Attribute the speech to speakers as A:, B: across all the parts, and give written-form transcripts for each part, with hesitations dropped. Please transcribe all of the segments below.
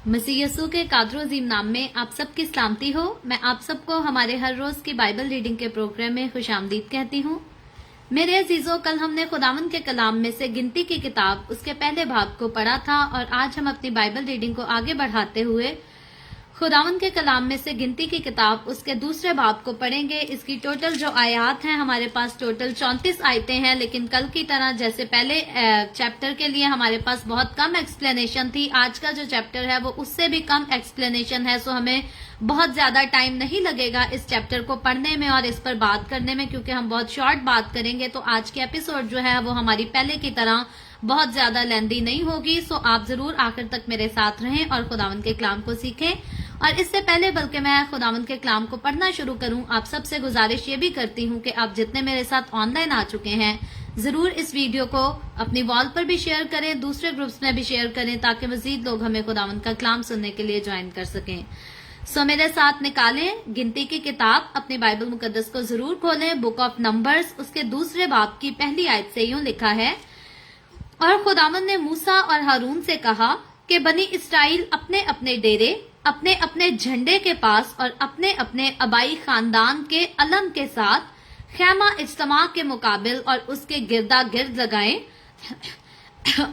A: मसीह यीशु के कादर अजीम नाम में आप सबकी सलामती हो। मैं आप सबको हमारे हर रोज की बाइबल रीडिंग के प्रोग्राम में खुशामदीद कहती हूँ। मेरे अजीजों, कल हमने खुदावंद के कलाम में से गिनती की किताब उसके पहले भाग को पढ़ा था और आज हम अपनी बाइबल रीडिंग को आगे बढ़ाते हुए खुदावंद के कलाम में से गिनती की किताब उसके दूसरे भाग को पढ़ेंगे। इसकी टोटल जो आयात हैं, हमारे पास टोटल 34 आयतें हैं, लेकिन कल की तरह जैसे पहले चैप्टर के लिए हमारे पास बहुत कम एक्सप्लेनेशन थी, आज का जो चैप्टर है वो उससे भी कम एक्सप्लेनेशन है। सो हमें बहुत ज्यादा टाइम नहीं लगेगा इस चैप्टर को पढ़ने में और इस पर बात करने में, क्योंकि हम बहुत शॉर्ट बात करेंगे। तो आज की एपिसोड जो है वो हमारी पहले की तरह बहुत ज्यादा लेंदी नहीं होगी। सो आप जरूर आखिर तक मेरे साथ रहें और खुदावंद के कलाम को सीखें। और इससे पहले बल्कि मैं खुदावंद के कलाम को पढ़ना शुरू करूं, आप सबसे गुजारिश ये भी करती हूं कि आप जितने मेरे साथ ऑनलाइन आ चुके हैं, जरूर इस वीडियो को अपनी वॉल पर भी शेयर करें, दूसरे ग्रुप्स में भी शेयर करें, ताकि मजीद लोग हमें खुदावंद का कलाम सुनने के लिए ज्वाइन कर सकें। सो मेरे साथ निकालें गिनती की किताब, अपनी बाइबल मुकद्दस को जरूर खोलें। बुक ऑफ नंबर्स उसके दूसरे बाब की पहली आयत से यूं लिखा है, और खुदावंद ने मूसा और हारून से कहा कि बनी इस्राएल अपने अपने डेरे, अपने अपने झंडे के पास और अपने अपने अबाई खानदान के अलम के साथ खैमा इज्तमा के मुकाबिल और उसके गिरदा गिर्द लगाएं,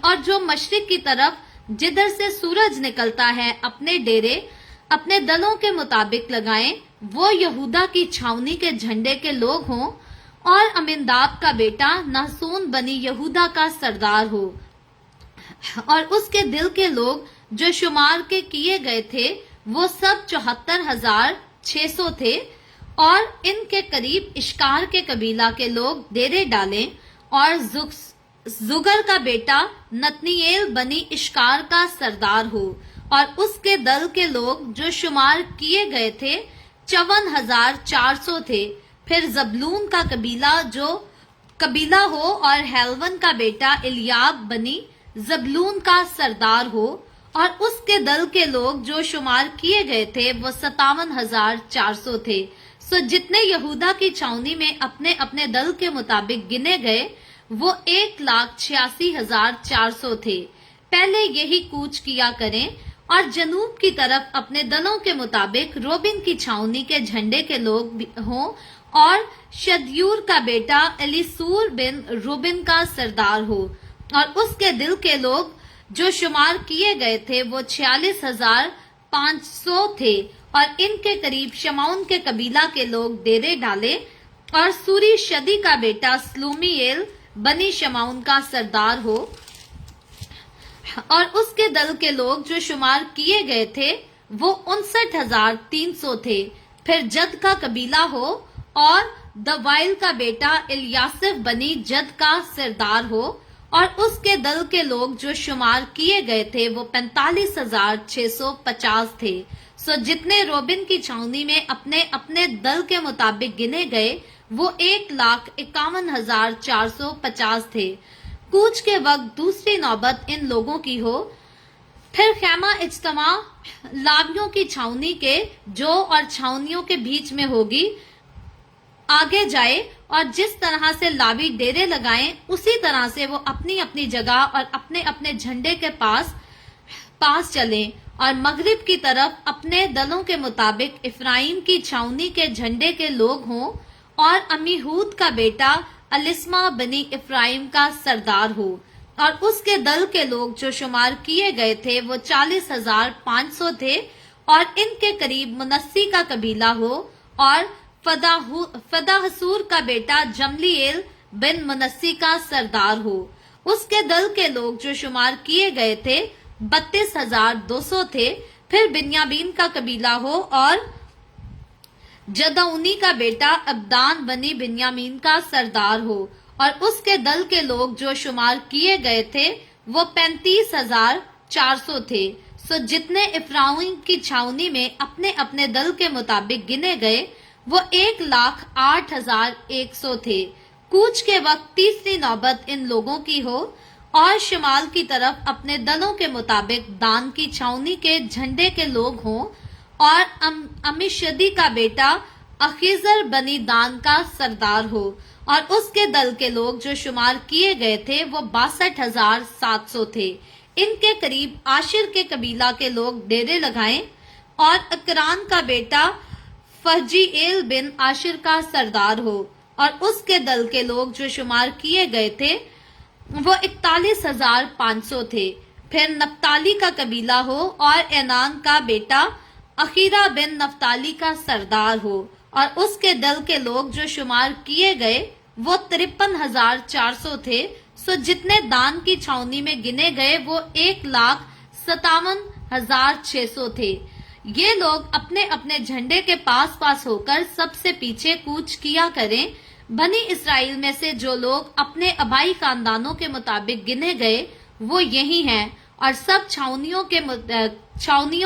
A: और जो मशरिक की तरफ जिधर से सूरज निकलता है अपने डेरे अपने दलों के मुताबिक लगाएं, वो यहूदा की छावनी के झंडे के लोग हों, और अमिनदाब का बेटा नासून बनी यहूदा का सरदार हो, और उसके दिल के लोग जो शुमार के किए गए थे वो सब 74,600 थे, और इनके करीब इश्कार के कबीला के लोग डेरे डालें, और जुगर का बेटा नतनिएल बनी इश्कार का सरदार हो, और उसके दल के लोग जो शुमार किए गए थे 54,400 थे। फिर जबलून का कबीला हो, और हेलवन का बेटा इलियाब बनी जबलून का सरदार हो, और उसके दल के लोग जो शुमार किए गए थे वो 57,400 थे। सो जितने यहूदा की छावनी में अपने अपने दल के मुताबिक गिने गए वो 1,86,400 थे। पहले यही कूच किया करें, और जनूब की तरफ अपने दलों के मुताबिक रोबिन की छावनी के झंडे के लोग हों, और शदयूर का बेटा एलिसूर बिन रूबिन का सरदार हो, और उसके दिल के लोग जो शुमार किए गए थे वो 46,500 थे, और इनके करीब शमौन के कबीला के लोग डेरे डाले, और सूरी शदी का बेटा स्लूमीएल बनी शमौन का सरदार हो, और उसके दल के लोग जो शुमार किए गए थे वो 59,300 थे। फिर जद का कबीला हो, और दवाइल का बेटा इलियासिफ बनी जद का सरदार हो, और उसके दल के लोग जो शुमार किए गए थे वो 45,650 थे। सो जितने रोबिन की छावनी में अपने अपने दल के मुताबिक गिने गए वो 1,51,450 थे। कूच के वक्त दूसरी नौबत इन लोगों की हो। फिर खैमा इज्तमा लावियों की छावनी के जो और छावनियों के बीच में होगी आगे जाए, और जिस तरह से लावी डेरे लगाएं उसी तरह से वो अपनी अपनी जगह और अपने अपने झंडे के पास चलें, और मगरिब की तरफ अपने दलों के मुताबिक इफ्राइम की छावनी के झंडे के लोग हों, और अमीहूद का बेटा अलिस्मा बनी इफ्राइम का सरदार हो, और उसके दल के लोग जो शुमार किए गए थे वो 40,500 थे, और इनके करीब मुनस्सी का कबीला हो, और फदाहसूर का बेटा जमलीएल बिन मुनस्सी का सरदार हो। उसके दल के लोग जो शुमार किए गए थे 32,200 थे। फिर बिन्यामीन का कबीला हो, और जदौनी का बेटा अब्दान बनी बिन्यामीन का सरदार हो, और उसके दल के लोग जो शुमार किए गए थे वो 35,400 थे। सो जितने इफ्राइम की छावनी में अपने अपने दल के मुताबिक गिने गए वो 1,08,100 थे। कूच के वक्त तीसरी नौबत इन लोगों की हो, और शुमाल की तरफ अपने दलों के मुताबिक दान की छावनी के झंडे के लोग हों, और अमीशदी का बेटा अखीजर बनी दान का सरदार हो, और उसके दल के लोग जो शुमार किए गए थे वो 62,700 थे। इनके करीब आशिर के कबीला के लोग डेरे लगाएं और अकरान का बेटा फजीएल बिन आशिर का सरदार हो और उसके दल के लोग जो शुमार किए गए थे वो 41,500 थे। फिर नफ्ताली का कबीला हो और एनान का बेटा अखीरा बिन नफ्ताली का सरदार हो और उसके दल के लोग जो शुमार किए गए वो 53,400 थे। सो जितने दान की छावनी में गिने गए वो 1,57,600 थे। ये लोग अपने अपने झंडे के पास पास होकर सबसे पीछे कूच किया करें। बनी इसराइल में से जो लोग अपने आबाई खानदानों के मुताबिक गिने गए वो यही हैं और सब छावनियों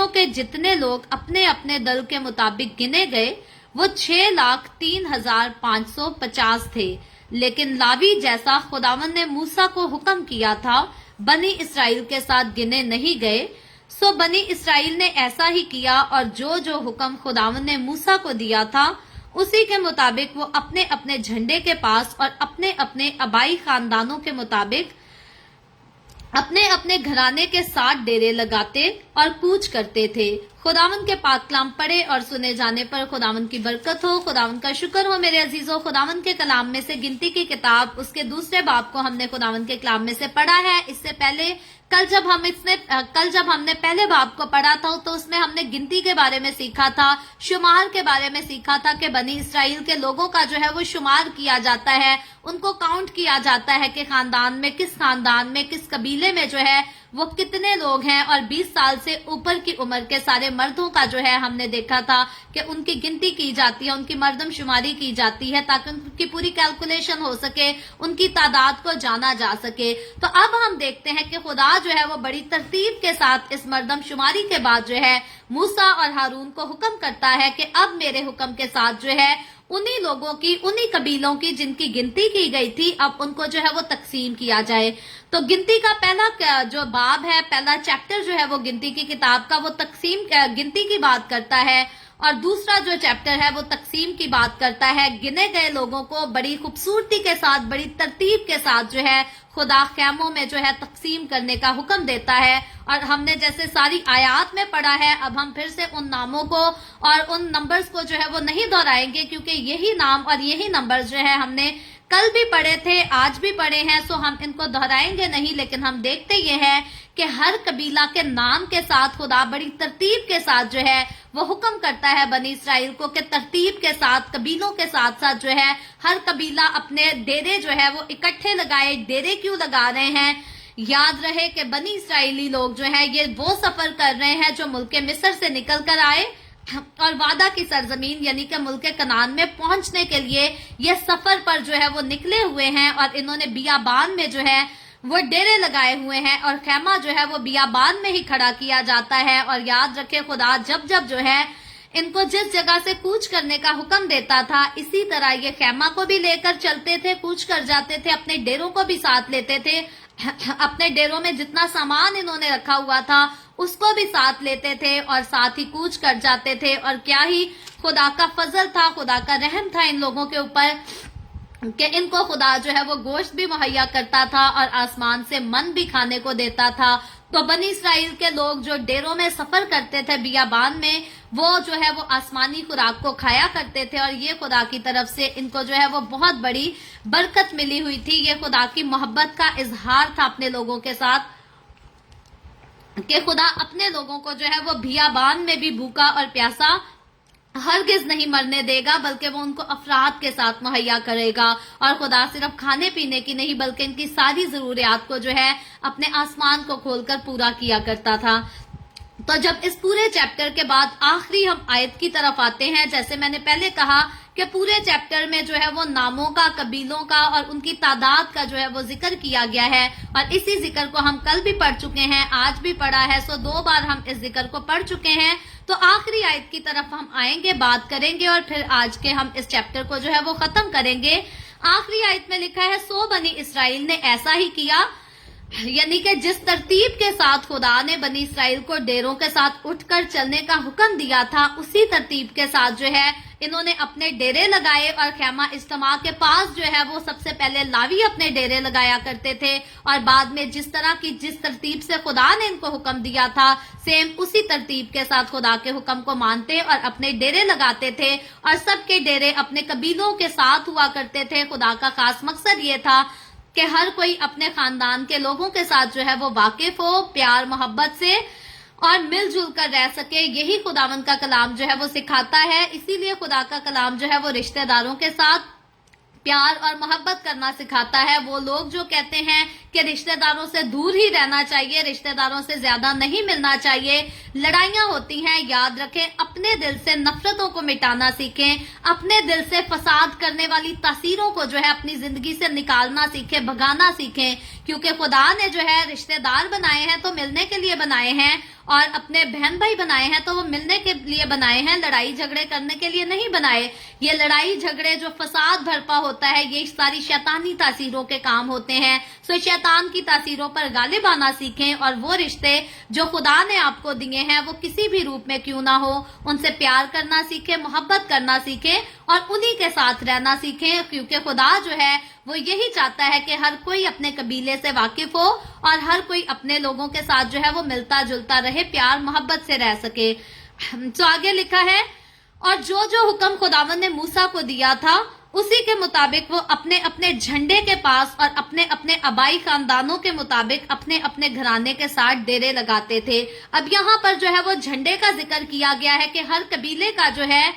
A: के जितने लोग अपने अपने दल के मुताबिक गिने गए वो 6,03,550 थे। लेकिन लावी जैसा खुदावन ने मूसा को हुक्म किया था बनी इसराइल के साथ गिने नहीं गए। सो बनी इसराइल ने ऐसा ही किया और जो जो हुक्म खुदावन ने मूसा को दिया था उसी के मुताबिक वो अपने अपने झंडे के पास और अपने अपने आबाई खानदानों के मुताबिक अपने अपने घराने के साथ डेरे लगाते और कूच करते थे। खुदावन के पाक कलाम पढ़े और सुने जाने पर खुदावन की बरकत हो। खुदावन का शुक्र हो मेरे अजीजों। खुदावन के कलाम में से गिनती की किताब उसके दूसरे बाब को हमने खुदावन के कलाम में से पढ़ा है। इससे पहले कल जब हमने पहले बाब को पढ़ा था तो उसमें हमने गिनती के बारे में सीखा था, शुमार के बारे में सीखा था कि बनी इसराइल के लोगों का जो है वो शुमार किया जाता है, उनको काउंट किया जाता है कि खानदान में किस कबीले में जो है वो कितने लोग हैं। और 20 साल से ऊपर की उम्र के सारे मर्दों का जो है हमने देखा था कि उनकी गिनती की जाती है, उनकी मर्दमशुमारी की जाती है ताकि उनकी पूरी कैलकुलेशन हो सके, उनकी तादाद को जाना जा सके। तो अब हम देखते हैं कि खुदा जो है वो बड़ी तरतीब के साथ इस मर्दमशुमारी के बाद जो है मूसा और हारून को हुक्म करता है कि अब मेरे हुक्म के साथ जो है उन्हीं लोगों की, उन्हीं कबीलों की जिनकी गिनती की गई थी, अब उनको जो है वो तकसीम किया जाए। तो गिनती का पहला जो बाब है, पहला चैप्टर जो है वो गिनती की किताब का वो गिनती की बात करता है और दूसरा जो चैप्टर है वो तकसीम की बात करता है। गिने गए लोगों को बड़ी खूबसूरती के साथ, बड़ी तरतीब के साथ जो है खुदा खैमों में जो है तकसीम करने का हुक्म देता है। और हमने जैसे सारी आयात में पढ़ा है, अब हम फिर से उन नामों को और उन नंबर्स को जो है वो नहीं दोहराएंगे क्योंकि यही नाम और यही नंबर्स जो है हमने कल भी पढ़े थे, आज भी पढ़े हैं। सो हम इनको दोहराएंगे नहीं, लेकिन हम देखते ये हैं कि हर कबीला के नाम के साथ खुदा बड़ी तरतीब के साथ जो है वो हुक्म करता है बनी इसराइल को कि तरतीब के साथ, कबीलों के साथ साथ जो है हर कबीला अपने डेरे जो है वो इकट्ठे लगाए। डेरे क्यों लगा रहे हैं? याद रहे कि बनी इसराइली लोग जो है ये वो सफर कर रहे हैं जो मुल्क मिस्र से निकल कर आए और वादा की सरजमीन यानी कि मुल्क कनान में पहुंचने के लिए ये सफर पर जो है वो निकले हुए हैं। और इन्होंने बियाबान में जो है वो डेरे लगाए हुए हैं और खैमा जो है वो बियाबान में ही खड़ा किया जाता है। और याद रखे खुदा जब जो है इनको जिस जगह से कूच करने का हुक्म देता था, इसी तरह ये खैमा को भी लेकर चलते थे, कूच कर जाते थे, अपने डेरों को भी साथ लेते थे, अपने डेरों में जितना सामान इन्होंने रखा हुआ था उसको भी साथ लेते थे और साथ ही कूच कर जाते थे। और क्या ही खुदा का फजल था, खुदा का रहम था इन लोगों के ऊपर कि इनको खुदा जो है वो गोश्त भी मुहैया करता था और आसमान से मन भी खाने को देता था। तो बनी इसराइल के लोग जो डेरों में सफर करते थे बियाबान में, वो जो है वो आसमानी खुराक को खाया करते थे और ये खुदा की तरफ से इनको जो है वो बहुत बड़ी बरकत मिली हुई थी। ये खुदा की मोहब्बत का इजहार था अपने लोगों के साथ कि खुदा अपने लोगों को जो है वो बियाबान में भी भूखा और प्यासा हरगिज नहीं मरने देगा, बल्कि वो उनको अफराद के साथ मुहैया करेगा। और खुदा सिर्फ खाने पीने की नहीं बल्कि इनकी सारी जरूरियात को जो है अपने आसमान को खोलकर पूरा किया करता था। तो जब इस पूरे चैप्टर के बाद आखिरी हम आयत की तरफ आते हैं, जैसे मैंने पहले कहा कि पूरे चैप्टर में जो है वो नामों का, कबीलों का और उनकी तादाद का जो है वो जिक्र किया गया है और इसी जिक्र को हम कल भी पढ़ चुके हैं, आज भी पढ़ा है। सो 2 बार हम इस जिक्र को पढ़ चुके हैं। तो आखिरी आयत की तरफ हम आएंगे, बात करेंगे और फिर आज के हम इस चैप्टर को जो है वो खत्म करेंगे। आखिरी आयत में लिखा है, सो बनी इसराइल ने ऐसा ही किया, यानी कि जिस तरतीब के साथ खुदा ने बनी इसराइल को डेरों के साथ उठकर चलने का हुक्म दिया था, उसी तरतीब के साथ जो है انہوں نے اپنے ڈیرے لگائے اور خیمہ اجتماع کے پاس جو ہے وہ سب سے پہلے لاوی اپنے ڈیرے لگایا کرتے تھے، اور بعد میں جس ترتیب سے خدا نے ان کو حکم دیا تھا سیم اسی ترتیب کے ساتھ خدا کے حکم کو مانتے اور اپنے ڈیرے لگاتے تھے، اور سب کے ڈیرے اپنے قبیلوں کے ساتھ ہوا کرتے تھے۔ خدا کا خاص مقصد یہ تھا کہ ہر کوئی اپنے خاندان کے لوگوں کے ساتھ جو ہے وہ واقف ہو، پیار محبت سے اور مل جل کر رہ سکے۔ یہی خداوند کا کلام جو ہے وہ سکھاتا ہے، اسی لیے خدا کا کلام جو ہے وہ رشتہ داروں کے ساتھ پیار اور محبت کرنا سکھاتا ہے۔ وہ لوگ جو کہتے ہیں کہ رشتہ داروں سے دور ہی رہنا چاہیے، رشتہ داروں سے زیادہ نہیں ملنا چاہیے، لڑائیاں ہوتی ہیں، یاد رکھیں اپنے دل سے نفرتوں کو مٹانا سیکھیں، اپنے دل سے فساد کرنے والی تاثیروں کو جو ہے اپنی زندگی سے نکالنا سیکھیں، بھگانا سیکھیں، کیونکہ خدا نے جو ہے رشتہ دار بنائے ہیں تو ملنے کے لیے بنائے ہیں، اور اپنے بہن بھائی بنائے ہیں تو وہ ملنے کے لیے بنائے ہیں، لڑائی جھگڑے کرنے کے لیے نہیں بنائے۔ یہ لڑائی جھگڑے جو فساد بھرپا ہوتا ہے یہ ساری شیطانی تاثیروں کے کام ہوتے ہیں، سو شیطان کی تاثیروں پر غالب آنا سیکھیں، اور وہ رشتے جو خدا نے آپ کو دیے ہیں وہ کسی بھی روپ میں کیوں نہ ہو ان سے پیار کرنا سیکھیں، محبت کرنا سیکھیں اور انہی کے ساتھ رہنا سیکھیں، کیونکہ خدا جو ہے وہ یہی چاہتا ہے کہ ہر کوئی اپنے قبیلے سے واقف ہو اور ہر کوئی اپنے لوگوں کے ساتھ جو ہے وہ ملتا جلتا رہے، پیار محبت سے رہ سکے۔ تو آگے لکھا ہے، اور جو حکم خداوند نے موسیٰ کو دیا تھا اسی کے مطابق وہ اپنے اپنے جھنڈے کے پاس اور اپنے اپنے آبائی خاندانوں کے مطابق اپنے اپنے گھرانے کے ساتھ ڈیرے لگاتے تھے۔ اب یہاں پر جو ہے وہ جھنڈے کا ذکر کیا گیا ہے کہ ہر قبیلے کا جو ہے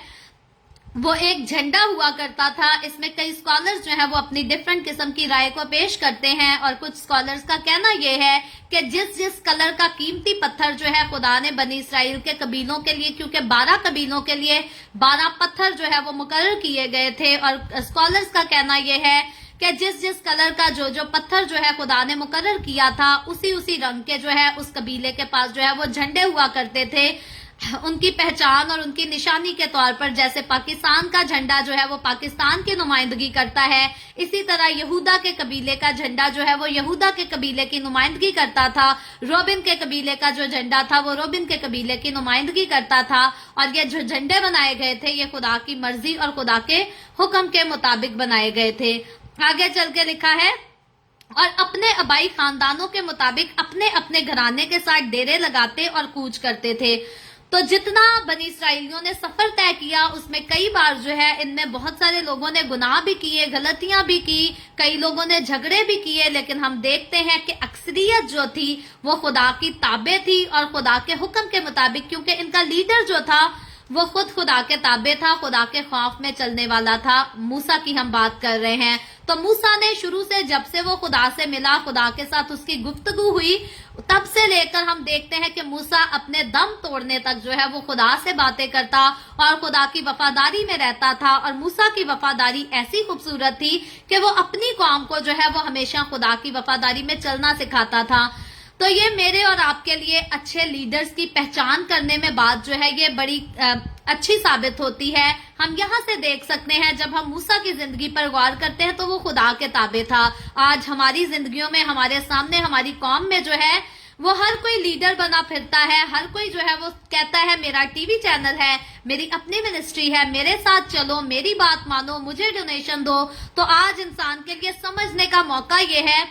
A: وہ ایک جھنڈا ہوا کرتا تھا۔ اس میں کئی اسکالرز جو ہیں وہ اپنی ڈیفرنٹ قسم کی رائے کو پیش کرتے ہیں، اور کچھ اسکالرز کا کہنا یہ ہے کہ جس کلر کا قیمتی پتھر جو ہے خدا نے بنی اسرائیل کے قبیلوں کے لیے، کیونکہ 12 قبیلوں کے لیے 12 پتھر جو ہے وہ مقرر کیے گئے تھے، اور اسکالرز کا کہنا یہ ہے کہ جس کلر کا جو پتھر جو ہے خدا نے مقرر کیا تھا اسی رنگ کے جو ہے اس قبیلے کے پاس جو ہے وہ جھنڈے ہوا کرتے تھے، ان کی پہچان اور ان کی نشانی کے طور پر۔ جیسے پاکستان کا جھنڈا جو ہے وہ پاکستان کی نمائندگی کرتا ہے، اسی طرح یہودا کے قبیلے کا جھنڈا جو ہے وہ یہودا کے قبیلے کی نمائندگی کرتا تھا، روبن کے قبیلے کا جو جھنڈا تھا وہ روبن کے قبیلے کی نمائندگی کرتا تھا، اور یہ جو جھنڈے بنائے گئے تھے یہ خدا کی مرضی اور خدا کے حکم کے مطابق بنائے گئے تھے۔ آگے چل کے لکھا ہے، اور اپنے آبائی خاندانوں کے مطابق اپنے اپنے گھرانے کے ساتھ ڈیرے لگاتے اور کوچ کرتے تھے۔ تو جتنا بنی اسرائیلیوں نے سفر طے کیا اس میں کئی بار جو ہے ان میں بہت سارے لوگوں نے گناہ بھی کیے، غلطیاں بھی کی، کئی لوگوں نے جھگڑے بھی کیے، لیکن ہم دیکھتے ہیں کہ اکثریت جو تھی وہ خدا کی تابع تھی اور خدا کے حکم کے مطابق، کیونکہ ان کا لیڈر جو تھا وہ خود خدا کے تابع تھا، خدا کے خوف میں چلنے والا تھا۔ موسیٰ کی ہم بات کر رہے ہیں، تو موسیٰ نے شروع سے جب سے وہ خدا سے ملا، خدا کے ساتھ اس کی گفتگو ہوئی، تب سے لے کر ہم دیکھتے ہیں کہ موسیٰ اپنے دم توڑنے تک جو ہے وہ خدا سے باتیں کرتا اور خدا کی وفاداری میں رہتا تھا، اور موسیٰ کی وفاداری ایسی خوبصورت تھی کہ وہ اپنی قوم کو جو ہے وہ ہمیشہ خدا کی وفاداری میں چلنا سکھاتا تھا۔ تو یہ میرے اور آپ کے لیے اچھے لیڈرز کی پہچان کرنے میں بات جو ہے یہ بڑی اچھی ثابت ہوتی ہے۔ ہم یہاں سے دیکھ سکتے ہیں جب ہم موسیٰ کی زندگی پر غور کرتے ہیں تو وہ خدا کے تابع تھا۔ آج ہماری زندگیوں میں، ہمارے سامنے، ہماری قوم میں جو ہے وہ ہر کوئی لیڈر بنا پھرتا ہے، ہر کوئی جو ہے وہ کہتا ہے میرا ٹی وی چینل ہے، میری اپنی منسٹری ہے، میرے ساتھ چلو، میری بات مانو، مجھے ڈونیشن دو۔ تو آج انسان کے لیے سمجھنے کا موقع یہ ہے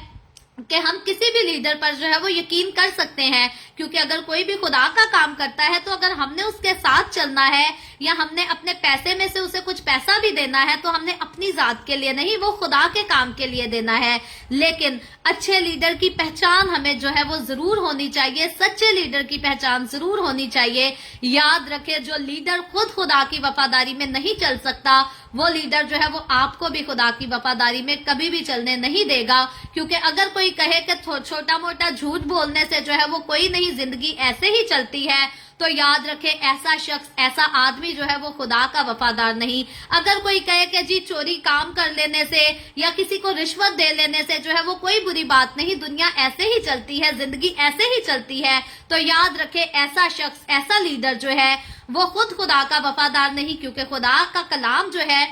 A: کہ ہم کسی بھی لیڈر پر جو ہے وہ یقین کر سکتے ہیں، کیونکہ اگر کوئی بھی خدا کا کام کرتا ہے تو اگر ہم نے اس کے ساتھ چلنا ہے یا ہم نے اپنے پیسے میں سے اسے کچھ پیسہ بھی دینا ہے تو ہم نے اپنی ذات کے لیے نہیں، وہ خدا کے کام کے لیے دینا ہے۔ لیکن اچھے لیڈر کی پہچان ہمیں جو ہے وہ ضرور ہونی چاہیے، سچے لیڈر کی پہچان ضرور ہونی چاہیے۔ یاد رکھے جو لیڈر خود خدا کی وفاداری میں نہیں چل سکتا وہ لیڈر جو ہے وہ آپ کو بھی خدا کی وفاداری میں کبھی بھی چلنے نہیں دے گا، کیونکہ اگر کوئی کہے کہ چھوٹا موٹا جھوٹ بولنے سے جو ہے وہ کوئی نہیں، زندگی ایسے ہی چلتی ہے، تو یاد رکھے ایسا شخص، ایسا آدمی جو ہے وہ خدا کا وفادار نہیں۔ اگر کوئی کہے کہ جی چوری کام کر لینے سے یا کسی کو رشوت دے لینے سے جو ہے وہ کوئی بری بات نہیں، دنیا ایسے ہی چلتی ہے، زندگی ایسے ہی چلتی ہے، تو یاد رکھے ایسا شخص، ایسا لیڈر جو ہے وہ خود خدا کا وفادار نہیں، کیونکہ خدا کا کلام جو ہے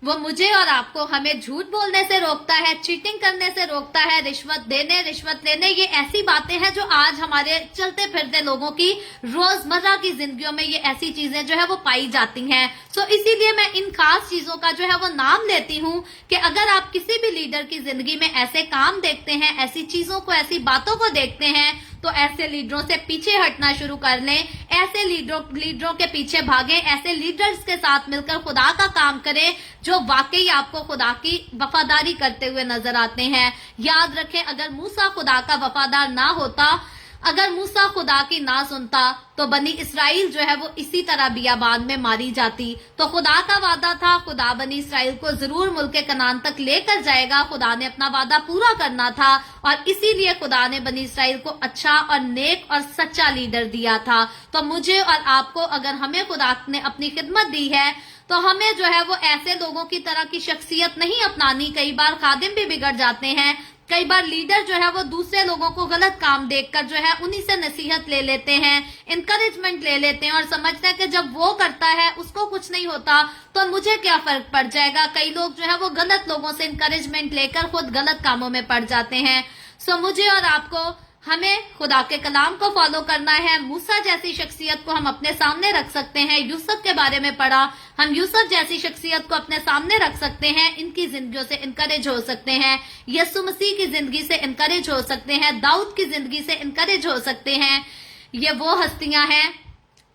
A: वो मुझे और आपको हमें झूठ बोलने से रोकता है, चीटिंग करने से रोकता है, रिश्वत देने, रिश्वत लेने, ये ऐसी बातें हैं जो आज हमारे चलते फिरते लोगों की रोजमर्रा की जिंदगियों में ये ऐसी चीजें जो है वो पाई जाती हैं। सो इसीलिए मैं इन खास चीजों का जो है वो नाम लेती हूँ कि अगर आप किसी भी लीडर की जिंदगी में ऐसे काम देखते हैं, ऐसी चीजों को, ऐसी बातों को देखते हैं, तो ऐसे लीडरों से पीछे हटना शुरू कर लें, ऐसे लीडरों के पीछे भागें, ऐसे लीडर्स के साथ मिलकर खुदा का काम करें जो वाकई आपको खुदा की वफादारी करते हुए नजर आते हैं। याद रखें, अगर मूसा खुदा का वफादार ना होता, अगर मूसा खुदा की ना सुनता, तो बनी इसराइल जो है वो इसी तरह बियाबान में मारी जाती। तो खुदा का वादा था, खुदा बनी इसराइल को जरूर मुल्क कनान तक लेकर जाएगा, खुदा ने अपना वादा पूरा करना था और इसीलिए खुदा ने बनी इसराइल को अच्छा और नेक और सच्चा लीडर दिया था। तो मुझे और आपको, अगर हमें खुदा ने अपनी खिदमत दी है, तो हमें जो है वो ऐसे लोगों की तरह की शख्सियत नहीं अपनानी। कई बार खादिम भी बिगड़ जाते हैं, कई बार लीडर जो है वो दूसरे लोगों को गलत काम देखकर जो है उन्हीं से नसीहत ले लेते हैं, इनकरेजमेंट ले लेते हैं और समझते हैं कि जब वो करता है उसको कुछ नहीं होता तो मुझे क्या फर्क पड़ जाएगा। कई लोग जो है वो गलत लोगों से इनकरेजमेंट लेकर खुद गलत कामों में पड़ जाते हैं। सो मुझे और आपको, हमें खुदा के कलाम को फॉलो करना है। मूसा जैसी शख्सियत को हम अपने सामने रख सकते हैं। यूसुफ के बारे में पढ़ा, हम यूसुफ जैसी शख्सियत को अपने सामने रख सकते हैं, इनकी जिंदगियों से इनकरेज हो सकते हैं। यीशु मसीह की जिंदगी से इनकरेज हो सकते हैं, दाऊद की जिंदगी से इनकरेज हो सकते हैं। ये वो हस्तियां हैं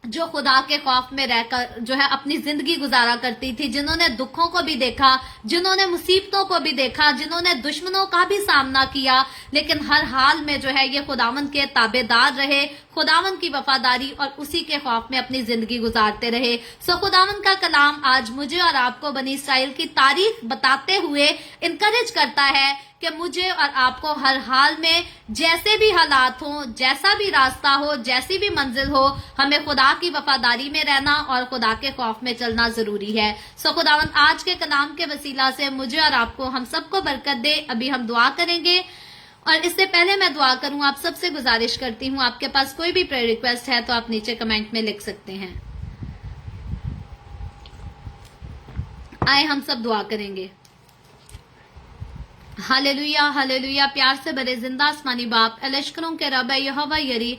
A: जो खुदा के खौफ में रहकर जो है अपनी जिंदगी गुजारा करती थी, जिन्होंने दुखों को भी देखा, जिन्होंने मुसीबतों को भी देखा, जिन्होंने दुश्मनों का भी सामना किया, लेकिन हर हाल में जो है ये खुदावंद के ताबेदार रहे, खुदावंद की वफादारी और उसी के खौफ में अपनी जिंदगी गुजारते रहे। सो खुदावंद का कलाम आज मुझे और आपको बनी इसराइल की तारीख बताते हुए इनकरेज करता है कि मुझे और आपको हर हाल में, जैसे भी हालात हो, जैसा भी रास्ता हो, जैसी भी मंजिल हो, हमें खुदा की वफादारी में रहना और खुदा के खौफ में चलना जरूरी है। सो खुदावंद आज के कलाम के वसीला से मुझे और आपको, हम सबको बरकत दे। अभी हम दुआ करेंगे और इससे पहले मैं दुआ करूं, आप सबसे गुजारिश करती हूं, आपके पास कोई भी प्रेयर रिक्वेस्ट है तो आप नीचे कमेंट में लिख सकते हैं। आए हम सब दुआ करेंगे। Hallelujah, hallelujah. प्यार से भरे जिंदा आसमानी बाप, लश्करों के रब यहोवा यरी,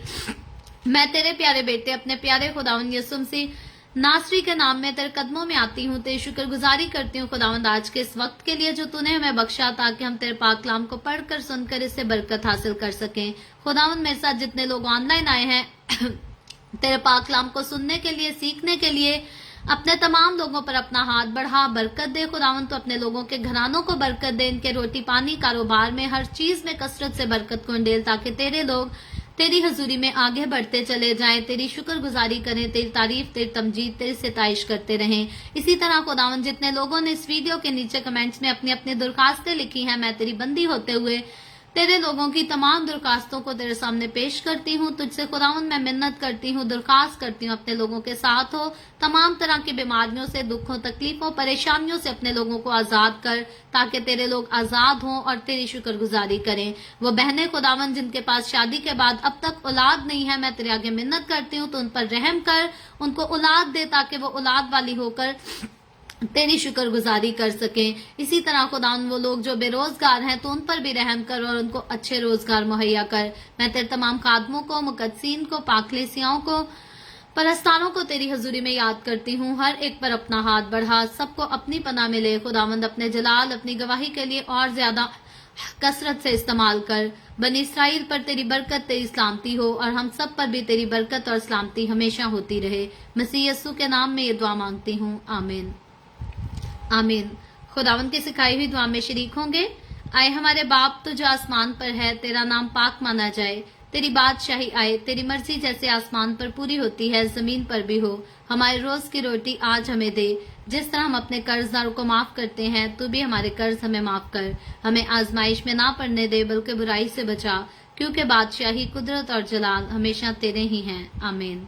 A: मैं तेरे प्यारे बेटे अपने प्यारे खुदावंद यीशु मसीह नासरी के नाम में तेरे कदमों में आती हूँ, तेरी शुक्रगुजारी करती हूँ खुदावंद आज के इस वक्त के लिए जो तूने हमें बख्शा, ताकि हम तेरे पाक कलाम को पढ़कर सुनकर इससे बरकत हासिल कर सकें। खुदावंद मेरे साथ जितने लोग ऑनलाइन आए हैं तेरे पाक कलाम को सुनने के लिए, सीखने के लिए, अपने तमाम लोगों पर अपना हाथ बढ़ा, बरकत दे खुदावंद। तो अपने लोगों के घरानों को बरकत दे, इनके रोटी पानी, कारोबार में, हर चीज में कसरत से बरकत को अंडेल, ताकि तेरे लोग तेरी हजूरी में आगे बढ़ते चले जाएं, तेरी शुक्रगुजारी करें, तेरी तारीफ, तेरी तमजीद, तेरी सिताइश करते रहें। इसी तरह खुदावंद जितने लोगों ने इस वीडियो के नीचे कमेंट्स में अपनी अपनी दरखास्तें लिखी हैं, मैं तेरी बंदी होते हुए तेरे लोगों की तमाम दरखास्तों को तेरे सामने पेश करती हूँ। तुझसे खुदावंद मैं मिन्नत करती हूँ, दरखास्त करती हूँ, अपने लोगों के साथ हो, तमाम तरह की बीमारियों से, दुखों, तकलीफों, परेशानियों से अपने लोगों को आजाद कर, ताकि तेरे लोग आजाद हों और तेरी शुक्रगुजारी करें। वो बहनें खुदावंद जिनके पास शादी के बाद अब तक औलाद नहीं है, मैं तेरे आगे मिन्नत करती हूँ, तो उन पर रहम कर, उनको औलाद दे, ताकि वो औलाद वाली होकर तेरी शुक्रगुजारी कर सकें। इसी तरह खुदावंद वो लोग जो बेरोजगार हैं, तो उन पर भी रहम कर और उनको अच्छे रोजगार मुहैया कर। मैं तेरे तमाम खादमों को, मुकद्दसीन को, पाकलेसियाओं को, परस्तारों को तेरी हजूरी में याद करती हूँ। हर एक पर अपना हाथ बढ़ा, सबको अपनी पनाह में ले खुदावंद, अपने जलाल, अपनी गवाही के लिए और ज्यादा कसरत से इस्तेमाल कर। बनी इसराइल पर तेरी बरकत, तेरी सलामती हो और हम सब पर भी तेरी बरकत और सलामती हमेशा होती रहे। मसीह यस्सु के नाम में ये दुआ मांगती हूँ, आमीन, आमीन। खुदावंद की सिखाई हुई दुआ में शरीक होंगे। आए हमारे बाप तो जो आसमान पर है, तेरा नाम पाक माना जाए, तेरी बादशाही आए, तेरी मर्जी जैसे आसमान पर पूरी होती है जमीन पर भी हो। हमारे रोज की रोटी आज हमें दे, जिस तरह हम अपने कर्जदारों को माफ करते हैं, तू भी हमारे कर्ज हमें माफ कर। हमें आजमाइश में ना पड़ने दे, बल्कि बुराई से बचा, क्योंकि बादशाही, कुदरत और जलाल हमेशा तेरे ही हैं, आमीन,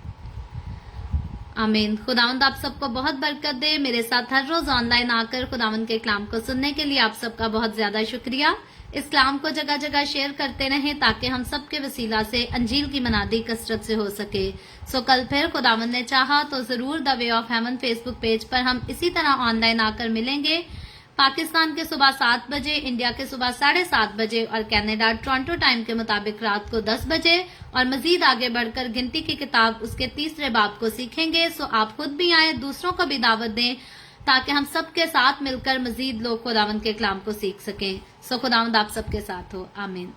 A: आमीन। खुदावंद आप सबको बहुत बरकत दे। मेरे साथ हर रोज ऑनलाइन आकर खुदावंद के कलाम को सुनने के लिए आप सबका बहुत ज्यादा शुक्रिया। اسلام کو جگہ جگہ شیئر کرتے رہیں تاکہ ہم سب کے وسیلہ سے انجیل کی منادی کثرت سے ہو سکے. سو کل پھر خداوند نے چاہا تو ضرور the way of heaven Facebook page پر ہم اسی طرح آن لائن آ کر ملیں گے. پاکستان کے صبح 7 بجے، انڈیا کے صبح 7:30 بجے اور کینیڈا ٹورانٹو ٹائم کے مطابق رات کو 10 بجے. اور مزید آگے بڑھ کر گنتی کی کتاب اس کے 3 باب کو سیکھیں گے. سو آپ خود بھی آئیں، دوسروں کو بھی دعوت دیں تاکہ ہم سب کے ساتھ مل کر مزید لوگ خداوند کے کلام کو سیکھ سکیں. سو خداوند آپ سب کے ساتھ ہو. آمین.